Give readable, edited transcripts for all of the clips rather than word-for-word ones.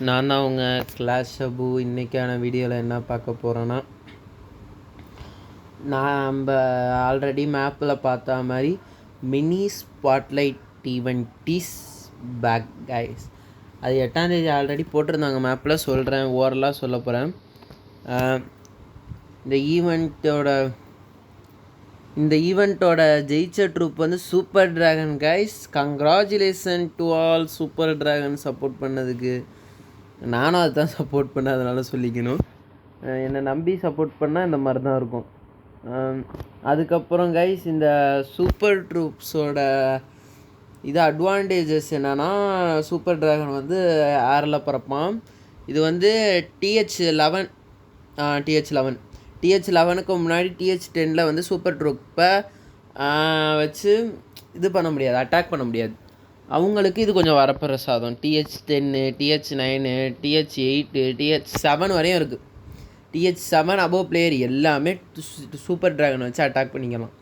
நான் தான் உங்கள் கிளாஸ் ஷபு. இன்றைக்கான வீடியோவில் என்ன பார்க்க போகிறேன்னா, நம்ம ஆல்ரெடி மேப்பில் பார்த்த மாதிரி mini spotlight event is back guys. அது 8ஆம் தேதி ஆல்ரெடி போட்டிருந்தாங்க மேப்பில். சொல்கிறேன், ஓரலாக சொல்ல போகிறேன். இந்த ஈவெண்ட்டோட ஜெயிச்ச ட்ரூப் வந்து super dragon guys. Congratulation to all super dragon support பண்ணதுக்கு. நானும் அதுதான் சப்போர்ட் பண்ணேன், அதனால் சொல்லிக்கணும். என்னை நம்பி சப்போர்ட் பண்ணால் இந்த மாதிரி தான் இருக்கும். அதுக்கப்புறம் கைஸ், இந்த சூப்பர் ட்ரூப்ஸோட இது அட்வான்டேஜஸ் என்னென்னா, சூப்பர் ட்ராகன் வந்து ஏரில் பறப்பான். இது வந்து TH11க்கு முன்னாடி TH10 வந்து சூப்பர் ட்ரூப்பை வச்சு இது பண்ண முடியாது, அட்டாக் பண்ண முடியாது. அவங்களுக்கு இது கொஞ்சம் வரப்பிரசாதம். TH10, TH9, TH8, TH7 வரையும் இருக்குது. TH7 அபோவ் பிளேயர் எல்லாமே சூப்பர் ட்ராகனை வச்சு அட்டாக் பண்ணிக்கலாம்.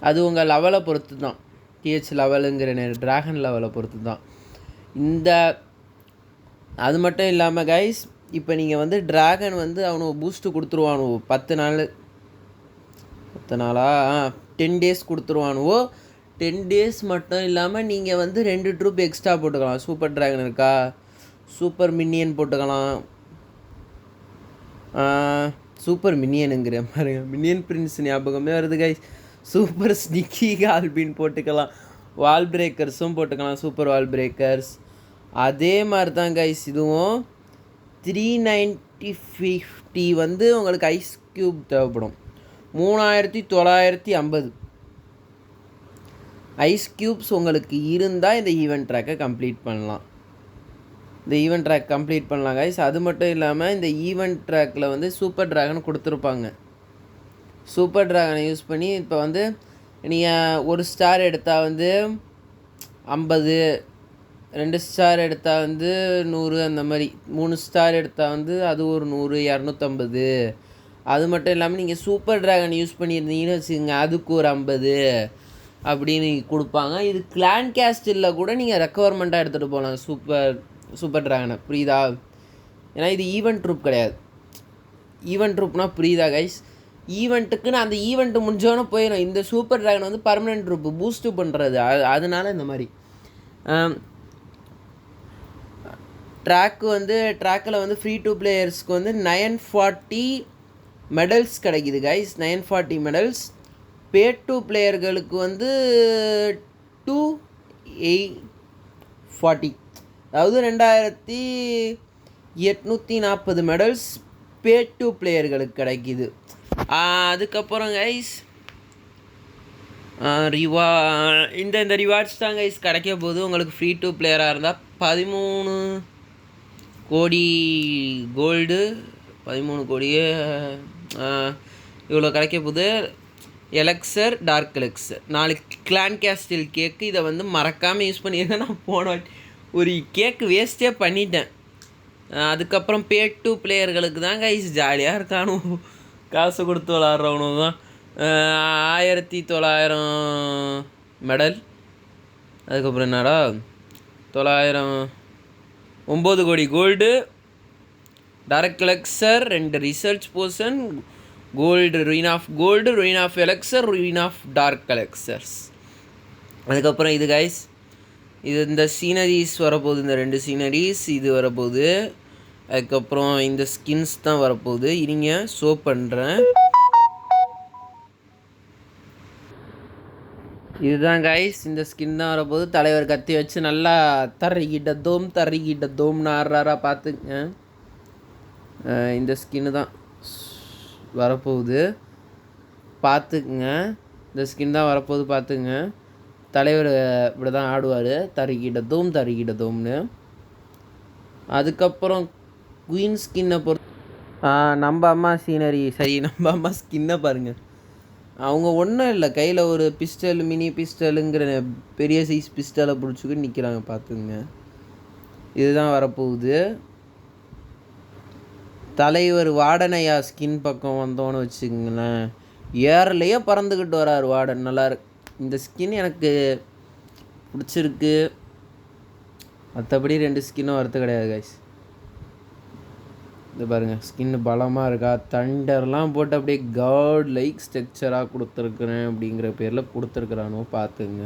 அது உங்கள் லெவலை பொறுத்து தான். TH லெவலுங்கிற ட்ராகன் லெவலை பொறுத்து தான். அது மட்டும் இல்லாமல் கைஸ், இப்போ நீங்கள் வந்து ட்ராகன் வந்து அவனுக்கு பூஸ்ட்டு கொடுத்துருவானுவோ 10 டேஸ் கொடுத்துருவானுவோ. 10 டேஸ் மட்டும் இல்லாமல் நீங்கள் வந்து 2 ட்ரூப் எக்ஸ்ட்ரா போட்டுக்கலாம். சூப்பர் ட்ராகன் இருக்கா, சூப்பர் மின்னியன் போட்டுக்கலாம். சூப்பர் மின்னியனுங்கிற பாருங்க, மின்னியன் பிரின்ஸ் ஞாபகமே வருது கைஸ். சூப்பர் ஸ்னிக்கி ஆல்பின் போட்டுக்கலாம். வால் பிரேக்கர்ஸும் போட்டுக்கலாம், சூப்பர் வால் பிரேக்கர்ஸ். அதே மாதிரி தான் கைஸ் இதுவும் 390 வந்து உங்களுக்கு ஐஸ் க்யூப் தேவைப்படும். 3950 ஐஸ் க்யூப்ஸ் உங்களுக்கு இருந்தால் இந்த ஈவெண்ட் ட்ராக்கை கம்ப்ளீட் பண்ணலாம். கைஸ். அது மட்டும் இல்லாமல் இந்த ஈவெண்ட் ட்ராக்கில் வந்து சூப்பர் ட்ராகன் கொடுத்துருப்பாங்க. சூப்பர் ட்ராகனை யூஸ் பண்ணி இப்போ வந்து நீங்கள் 1 ஸ்டார் எடுத்தால் வந்து 50, 2 ஸ்டார் எடுத்தால் வந்து 100, அந்த மாதிரி 3 ஸ்டார் எடுத்தால் வந்து அது ஒரு 100, 250. அது மட்டும் இல்லாமல் நீங்கள் சூப்பர் ட்ராகன் யூஸ் பண்ணியிருந்தீங்கன்னு வச்சுக்கோங்க, அதுக்கு ஒரு 50 அப்படின்னு கொடுப்பாங்க. இது கிளான் கேஸ்டில் கூட நீங்கள் ரெக்கவர்மெண்ட்டாக எடுத்துகிட்டு போகலாம் சூப்பர் ட்ராகனை. புரியுதா? ஏன்னா இது ஈவெண்ட் ட்ரூப் கிடையாது. ஈவெண்ட் ட்ரூப்னால் புரியுதா கைஸ்? ஈவெண்ட்டுக்குன்னு அந்த ஈவெண்ட்டு முடிஞ்சோன்னே போயிடும். இந்த சூப்பர் ட்ராகன் வந்து பர்மனெண்ட் ட்ரூப்பு பூஸ்ட்டு பண்ணுறது. அதனால இந்த மாதிரி ட்ராக்கில் வந்து ஃப்ரீ டூ பிளேயர்ஸ்க்கு வந்து 940 மெடல்ஸ் கிடைக்கிது கைஸ். 940 மெடல்ஸ். பே டூ பிளேயர்களுக்கு வந்து 2840, அதாவது 2840 மெடல்ஸ் பே டூ பிளேயர்களுக்கு கிடைக்கிது. அதுக்கப்புறம் கைஸ் இந்த ரிவார்ட்ஸ் தான் கைஸ் கிடைக்க போகுது உங்களுக்கு. ஃப்ரீ டூ பிளேயராக இருந்தால் 13 கோடி கோல்டு, 13 கோடியே இவ்வளோ கிடைக்க போகுது. Elixir, dark elixir, 4 clan castle கேக்கு. இதை வந்து மறக்காமல் யூஸ் பண்ணியிருக்கேன். நான் போன ஒரு கேக்கு வேஸ்ட்டே பண்ணிட்டேன். அதுக்கப்புறம் பே டூ பிளேயர்களுக்கு தான் கைஸ் ஜாலியாக இருக்கானு, காசு கொடுத்து விளாட்றவனு தான். 1900 மெடல். அதுக்கப்புறம் என்னடா 9 crore gold, dark elixir, 2 research portion, gold, rune of elixir, rune of dark elixirs. அதுக்கப்புறம் இது கைஸ், இந்த சீனரிஸ் வரப்போகுது. இந்த 2 சீனரிஸ் இது வரப்போகுது. அதுக்கப்புறம் இந்த ஸ்கின்ஸ் தான் வரப்போகுது. இருங்க ஷோ பண்ணுறேன். இதுதான் கைஸ், இந்த ஸ்கின் தான் வரப்போகுது. தலைவர் கத்தி வச்சு நல்லா தர்றிக்கிட்ட தோம்னு ஆடுறாரா பார்த்துங்க. இந்த ஸ்கின்னு தான் வரப்போகுது, பார்த்துக்குங்க. இந்த ஸ்கின் தான் வரப்போகுது, பார்த்துங்க. தலைவர் இப்படி தான் ஆடுவார், தர்றிக்கிட்ட தோம்னு. அதுக்கப்புறம் குயின் ஸ்கின்னை நம்ம அம்மா சீனரி, நம்ம அம்மா ஸ்கின்னை பாருங்கள். அவங்க ஒன்றும் இல்லை, கையில் ஒரு பிஸ்டல், மினி பிஸ்டலுங்கிற பெரிய சைஸ் பிஸ்டலை பிடிச்சிக்கிட்டு நிற்கிறாங்க, பார்த்துங்க. இதுதான் வரப்போகுது. தலைவர் வார்டனையா ஸ்கின் பக்கம் வந்தோன்னு வச்சுக்கங்களேன், ஏர்லேயே பறந்துக்கிட்டு வரார் வார்டன். நல்லா இந்த ஸ்கின் எனக்கு பிடிச்சிருக்கு. மற்றபடி 2 ஸ்கின்னும் வரது கிடையாது கைஸ். இது பாருங்கள் ஸ்கின்னு பலமாக இருக்கா, தண்டர்லாம் போட்டு அப்படியே காட் லைக் ஸ்ட்ரக்சராக கொடுத்துருக்குறேன் அப்படிங்கிற பேரில் கொடுத்துருக்குறானோ பார்த்துங்க.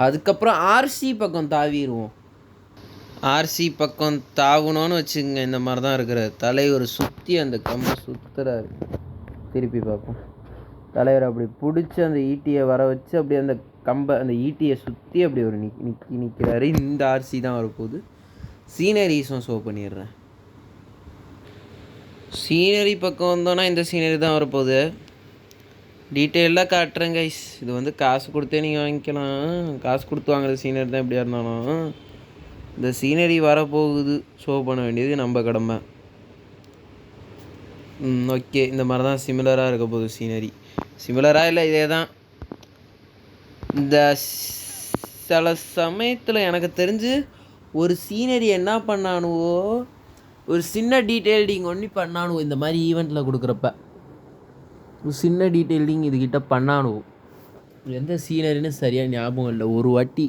அதுக்கப்புறம் ஆர்சி பக்கம் தாவிடுவோம். ஆர்சி பக்கம் தாவணும்னு வச்சுக்கோங்க, இந்த மாதிரி தான் இருக்கிறார் தலைவர். சுற்றி அந்த கம்பை சுற்றுறாரு. திருப்பி பார்ப்போம். தலைவர் அப்படி பிடிச்சி அந்த ஈட்டியை வர வச்சு அப்படியே அந்த கம்பை அந்த ஈட்டியை சுற்றி அப்படி ஒரு நிற்கிறாரு. இந்த ஆர்சி தான் வரப்போகுது. சீனரிஸும் ஷோ பண்ணிடுறேன். சீனரி பக்கம் வந்தோன்னா இந்த சீனரி தான் வரப்போகுது. டீட்டெயிலாக காட்டுறேன் கைஸ். இது வந்து காசு கொடுத்தே நீங்கள் வாங்கிக்கலாம். காசு கொடுத்து வாங்குற சீனரி தான் எப்படியா இருந்தாலும் இந்த சீனரி வரப்போகுது. ஷோ பண்ண வேண்டியது நம்ம கடமை. ஓகே, இந்த மாதிரி தான் சிமிலராக இருக்க போகுது சீனரி. சிமிலராக இல்லை, இதே தான். இந்த சில சமயத்தில் எனக்கு தெரிஞ்சு ஒரு சீனரி என்ன பண்ணானுவோ, ஒரு சின்ன டீட்டெயில்டிங் ஒன்றி பண்ணானுவோ. இந்த மாதிரி ஈவெண்ட்டில் கொடுக்குறப்ப ஒரு சின்ன டீட்டெயில்டிங் இதுக்கிட்ட பண்ணானுவோ. எந்த சீனரின்னு சரியாக ஞாபகம் இல்லை. ஒரு வாட்டி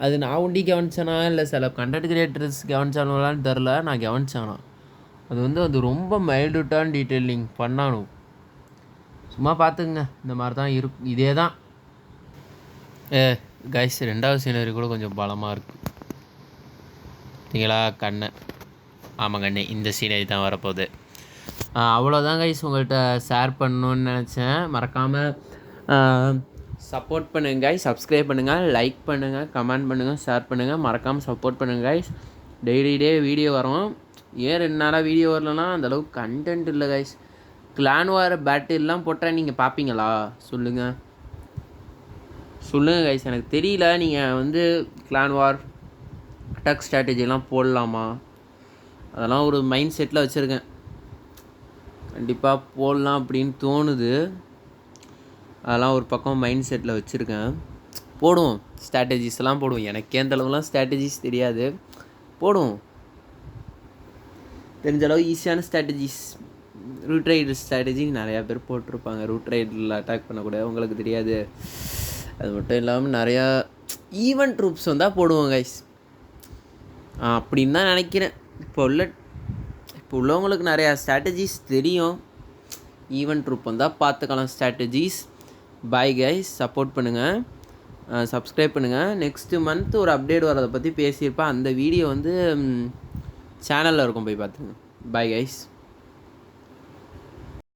அது நான் ஒண்டி கவனிச்சேனா இல்லை சில கண்டென்ட் கிரியேட்டர்ஸ் கவனிச்சானுங்களான்னு தெரில. நான் கவனிச்சானா அது ரொம்ப மைல்டுட்டான டீட்டெயிலிங் பண்ணானும். சும்மா பார்த்துக்குங்க, இந்த மாதிரி தான் இருக்கும். இதே தான் கைஸ். ரெண்டாவது சீனரி கூட கொஞ்சம் பலமாக இருக்குது. பார்த்தீங்களா கண்ணை? ஆமாம் கண்ணே, இந்த சீனரி தான் வரப்போகுது. அவ்வளோதான் கைஸ், உங்கள்கிட்ட ஷேர் பண்ணணுன்னு நினச்சேன். மறக்காமல் சப்போர்ட் பண்ணுங்கள் கைஸ். சப்ஸ்கிரைப் பண்ணுங்கள், லைக் பண்ணுங்கள், கமெண்ட் பண்ணுங்கள், ஷேர் பண்ணுங்கள். மறக்காமல் சப்போர்ட் பண்ணுங்கள் கைஸ். டெய்லி வீடியோ வரும். ஏன் 2 நாளாக வீடியோ வரலன்னா அந்தளவுக்கு கண்டென்ட் இல்லை கைஸ். கிளான் வார் பேட்டில்லாம் போட்டால் நீங்கள் பார்ப்பீங்களா? சொல்லுங்கள் கைஸ். எனக்கு தெரியல, நீங்கள் கிளான் வார் அட்டாக் ஸ்ட்ராட்டஜிலாம் போடலாமா? அதெல்லாம் ஒரு மைண்ட் செட்டில் வச்சுருக்கேன். கண்டிப்பாக போடலாம் அப்படின்னு தோணுது. அதெல்லாம் ஒரு பக்கம் மைண்ட் செட்டில் வச்சுருக்கேன். போடுவோம், ஸ்ட்ராட்டஜிஸ்லாம் போடுவோம். எனக்கே அந்தளவுலாம் ஸ்ட்ராட்டஜிஸ் தெரியாது. போடுவோம், தெரிஞ்ச அளவு ஈஸியான ஸ்ட்ராட்டஜிஸ். ரூட் ரைடர் ஸ்ட்ராட்டஜி நிறையா பேர் போட்டிருப்பாங்க. ரூட் ரைடரில் அட்டாக் பண்ணக்கூட உங்களுக்கு தெரியாது. அது மட்டும் இல்லாமல் நிறையா ஈவெண்ட் ட்ரூப்ஸ் வந்தால் போடுவோம் கைஸ் அப்படின்னு தான் நினைக்கிறேன். இப்போ உள்ளவங்களுக்கு நிறையா ஸ்ட்ராட்டஜிஸ் தெரியும். ஈவெண்ட் ட்ரூப் வந்தால் பார்த்துக்கலாம் ஸ்ட்ராட்டஜிஸ். பாய் கைஸ், சப்போர்ட் பண்ணுங்கள், சப்ஸ்கிரைப் பண்ணுங்கள். நெக்ஸ்ட்டு மந்த் ஒரு அப்டேட் வரதை பற்றி பேசியிருப்பேன். அந்த வீடியோ சேனலில் இருக்கும், போய் பார்த்துங்க. Bye guys.